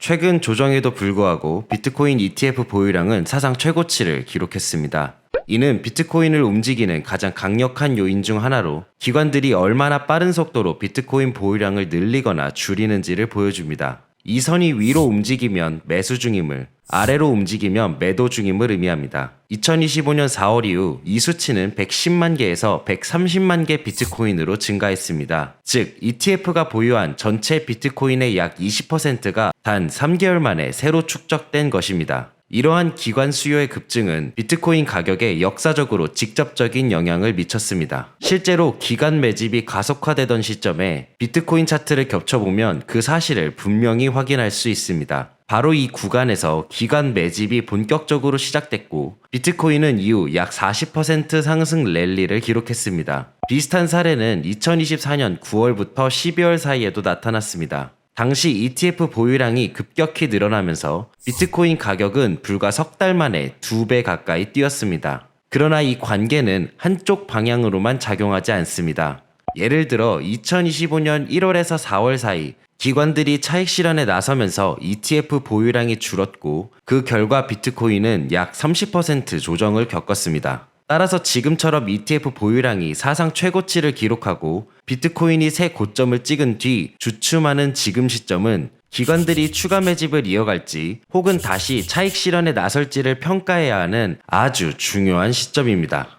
최근 조정에도 불구하고 비트코인 ETF 보유량은 사상 최고치를 기록했습니다. 이는 비트코인을 움직이는 가장 강력한 요인 중 하나로 기관들이 얼마나 빠른 속도로 비트코인 보유량을 늘리거나 줄이는지를 보여줍니다. 이 선이 위로 움직이면 매수 중임을, 아래로 움직이면 매도 중임을 의미합니다. 2025년 4월 이후 이 수치는 110만 개에서 130만 개 비트코인으로 증가했습니다. 즉, ETF가 보유한 전체 비트코인의 약 20%가 단 3개월 만에 새로 축적된 것입니다. 이러한 기관 수요의 급증은 비트코인 가격에 역사적으로 직접적인 영향을 미쳤습니다. 실제로 기관 매집이 가속화되던 시점에 비트코인 차트를 겹쳐보면 그 사실을 분명히 확인할 수 있습니다. 바로 이 구간에서 기관 매집이 본격적으로 시작됐고 비트코인은 이후 약 40% 상승 랠리를 기록했습니다. 비슷한 사례는 2024년 9월부터 12월 사이에도 나타났습니다. 당시 ETF 보유량이 급격히 늘어나면서 비트코인 가격은 불과 석 달 만에 2배 가까이 뛰었습니다. 그러나 이 관계는 한쪽 방향으로만 작용하지 않습니다. 예를 들어 2025년 1월에서 4월 사이 기관들이 차익 실현에 나서면서 ETF 보유량이 줄었고 그 결과 비트코인은 약 30% 조정을 겪었습니다. 따라서 지금처럼 ETF 보유량이 사상 최고치를 기록하고 비트코인이 새 고점을 찍은 뒤 주춤하는 지금 시점은 기관들이 추가 매집을 이어갈지 혹은 다시 차익 실현에 나설지를 평가해야 하는 아주 중요한 시점입니다.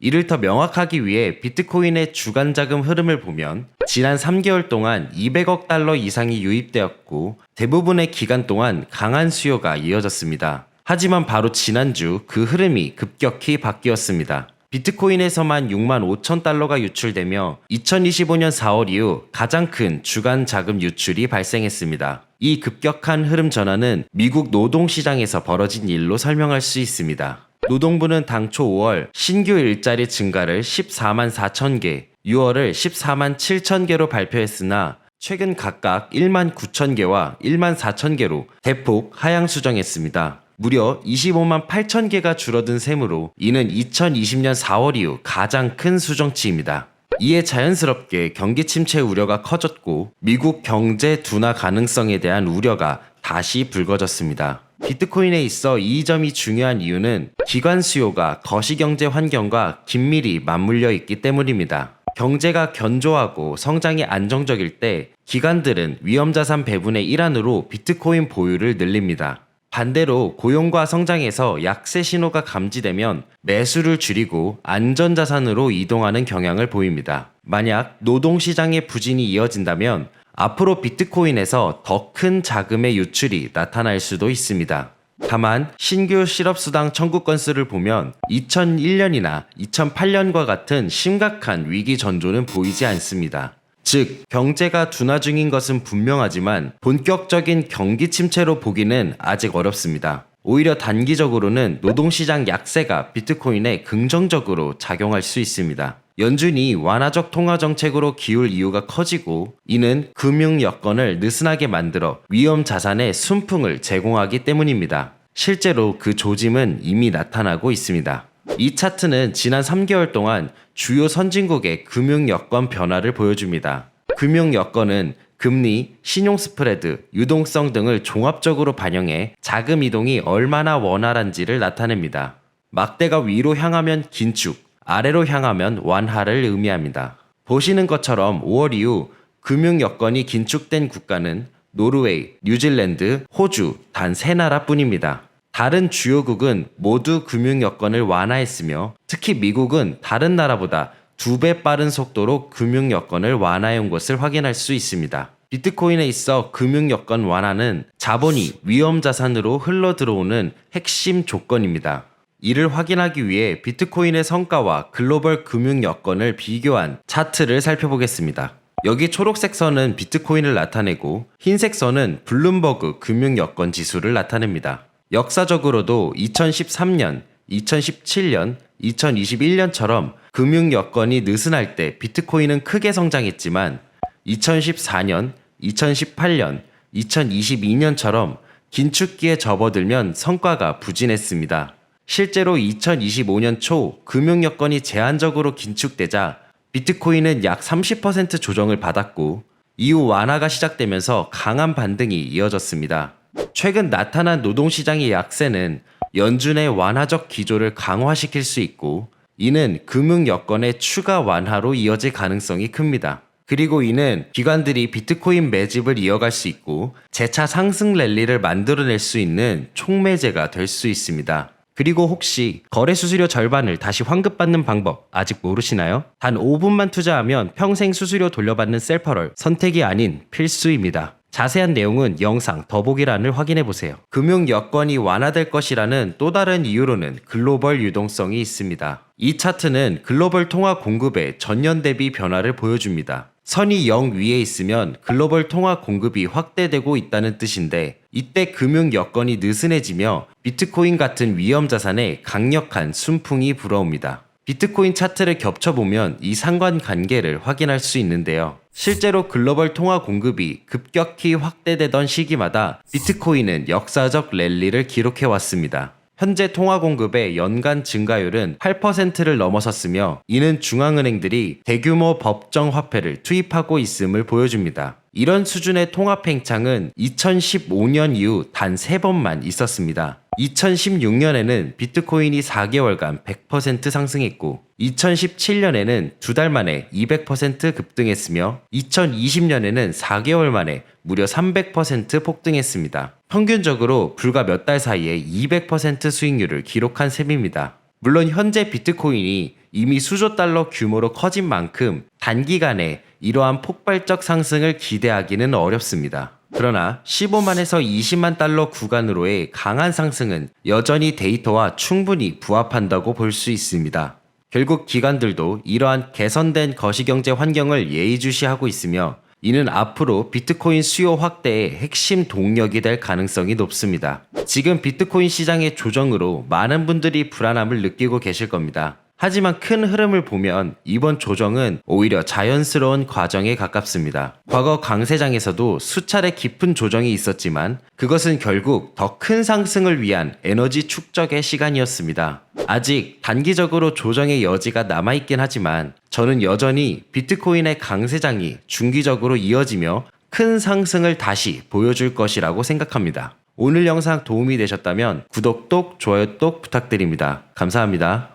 이를 더 명확하기 위해 비트코인의 주간 자금 흐름을 보면 지난 3개월 동안 200억 달러 이상이 유입되었고 대부분의 기간 동안 강한 수요가 이어졌습니다. 하지만 바로 지난주 그 흐름이 급격히 바뀌었습니다. 비트코인에서만 6만 5천 달러가 유출되며 2025년 4월 이후 가장 큰 주간 자금 유출이 발생했습니다. 이 급격한 흐름 전환은 미국 노동시장에서 벌어진 일로 설명할 수 있습니다. 노동부는 당초 5월 신규 일자리 증가를 14만 4천 개, 6월을 14만 7천 개로 발표했으나 최근 각각 1만 9천 개와 1만 4천 개로 대폭 하향 수정했습니다. 무려 25만 8천 개가 줄어든 셈으로 이는 2020년 4월 이후 가장 큰 수정치입니다. 이에 자연스럽게 경기 침체 우려가 커졌고 미국 경제 둔화 가능성에 대한 우려가 다시 불거졌습니다. 비트코인에 있어 이 점이 중요한 이유는 기관 수요가 거시경제 환경과 긴밀히 맞물려 있기 때문입니다. 경제가 견조하고 성장이 안정적일 때 기관들은 위험자산 배분의 일환으로 비트코인 보유를 늘립니다. 반대로 고용과 성장에서 약세 신호가 감지되면 매수를 줄이고 안전자산으로 이동하는 경향을 보입니다. 만약 노동시장의 부진이 이어진다면 앞으로 비트코인에서 더 큰 자금의 유출이 나타날 수도 있습니다. 다만 신규 실업수당 청구 건수를 보면 2001년이나 2008년과 같은 심각한 위기 전조는 보이지 않습니다. 즉, 경제가 둔화 중인 것은 분명하지만 본격적인 경기 침체로 보기는 아직 어렵습니다. 오히려 단기적으로는 노동시장 약세가 비트코인에 긍정적으로 작용할 수 있습니다. 연준이 완화적 통화 정책으로 기울 이유가 커지고 이는 금융 여건을 느슨하게 만들어 위험 자산의 순풍을 제공하기 때문입니다. 실제로 그 조짐은 이미 나타나고 있습니다. 이 차트는 지난 3개월 동안 주요 선진국의 금융 여건 변화를 보여줍니다. 금융 여건은 금리, 신용 스프레드, 유동성 등을 종합적으로 반영해 자금 이동이 얼마나 원활한지를 나타냅니다. 막대가 위로 향하면 긴축, 아래로 향하면 완화를 의미합니다. 보시는 것처럼 5월 이후 금융 여건이 긴축된 국가는 노르웨이, 뉴질랜드, 호주 단 3나라뿐입니다. 다른 주요국은 모두 금융 여건을 완화했으며 특히 미국은 다른 나라보다 2배 빠른 속도로 금융 여건을 완화해온 것을 확인할 수 있습니다. 비트코인에 있어 금융 여건 완화는 자본이 위험 자산으로 흘러 들어오는 핵심 조건입니다. 이를 확인하기 위해 비트코인의 성과와 글로벌 금융 여건을 비교한 차트를 살펴보겠습니다. 여기 초록색 선은 비트코인을 나타내고 흰색 선은 블룸버그 금융 여건 지수를 나타냅니다. 역사적으로도 2013년, 2017년, 2021년처럼 금융 여건이 느슨할 때 비트코인은 크게 성장했지만 2014년, 2018년, 2022년처럼 긴축기에 접어들면 성과가 부진했습니다. 실제로 2025년 초 금융 여건이 제한적으로 긴축되자 비트코인은 약 30% 조정을 받았고 이후 완화가 시작되면서 강한 반등이 이어졌습니다. 최근 나타난 노동시장의 약세는 연준의 완화적 기조를 강화시킬 수 있고 이는 금융 여건의 추가 완화로 이어질 가능성이 큽니다. 그리고 이는 기관들이 비트코인 매집을 이어갈 수 있고 재차 상승 랠리를 만들어낼 수 있는 촉매제가 될 수 있습니다. 그리고 혹시 거래 수수료 절반을 다시 환급받는 방법 아직 모르시나요? 단 5분만 투자하면 평생 수수료 돌려받는 셀퍼럴 선택이 아닌 필수입니다. 자세한 내용은 영상 더보기란을 확인해보세요. 금융 여건이 완화될 것이라는 또 다른 이유로는 글로벌 유동성이 있습니다. 이 차트는 글로벌 통화 공급의 전년 대비 변화를 보여줍니다. 선이 0 위에 있으면 글로벌 통화 공급이 확대되고 있다는 뜻인데 이때 금융 여건이 느슨해지며 비트코인 같은 위험 자산에 강력한 순풍이 불어옵니다. 비트코인 차트를 겹쳐보면 이 상관관계를 확인할 수 있는데요. 실제로 글로벌 통화 공급이 급격히 확대되던 시기마다 비트코인은 역사적 랠리를 기록해왔습니다. 현재 통화 공급의 연간 증가율은 8%를 넘어섰으며 이는 중앙은행들이 대규모 법정 화폐를 투입하고 있음을 보여줍니다. 이런 수준의 통화 팽창은 2015년 이후 단 3번만 있었습니다. 2016년에는 비트코인이 4개월간 100% 상승했고 2017년에는 2달 만에 200% 급등했으며 2020년에는 4개월 만에 무려 300% 폭등했습니다. 평균적으로 불과 몇 달 사이에 200% 수익률을 기록한 셈입니다. 물론 현재 비트코인이 이미 수조 달러 규모로 커진 만큼 단기간에 이러한 폭발적 상승을 기대하기는 어렵습니다. 그러나 15만에서 20만 달러 구간으로의 강한 상승은 여전히 데이터와 충분히 부합한다고 볼 수 있습니다. 결국 기관들도 이러한 개선된 거시경제 환경을 예의주시하고 있으며 이는 앞으로 비트코인 수요 확대의 핵심 동력이 될 가능성이 높습니다. 지금 비트코인 시장의 조정으로 많은 분들이 불안함을 느끼고 계실 겁니다. 하지만 큰 흐름을 보면 이번 조정은 오히려 자연스러운 과정에 가깝습니다. 과거 강세장에서도 수차례 깊은 조정이 있었지만 그것은 결국 더 큰 상승을 위한 에너지 축적의 시간이었습니다. 아직 단기적으로 조정의 여지가 남아있긴 하지만 저는 여전히 비트코인의 강세장이 중기적으로 이어지며 큰 상승을 다시 보여줄 것이라고 생각합니다. 오늘 영상 도움이 되셨다면 구독, 좋아요 부탁드립니다. 감사합니다.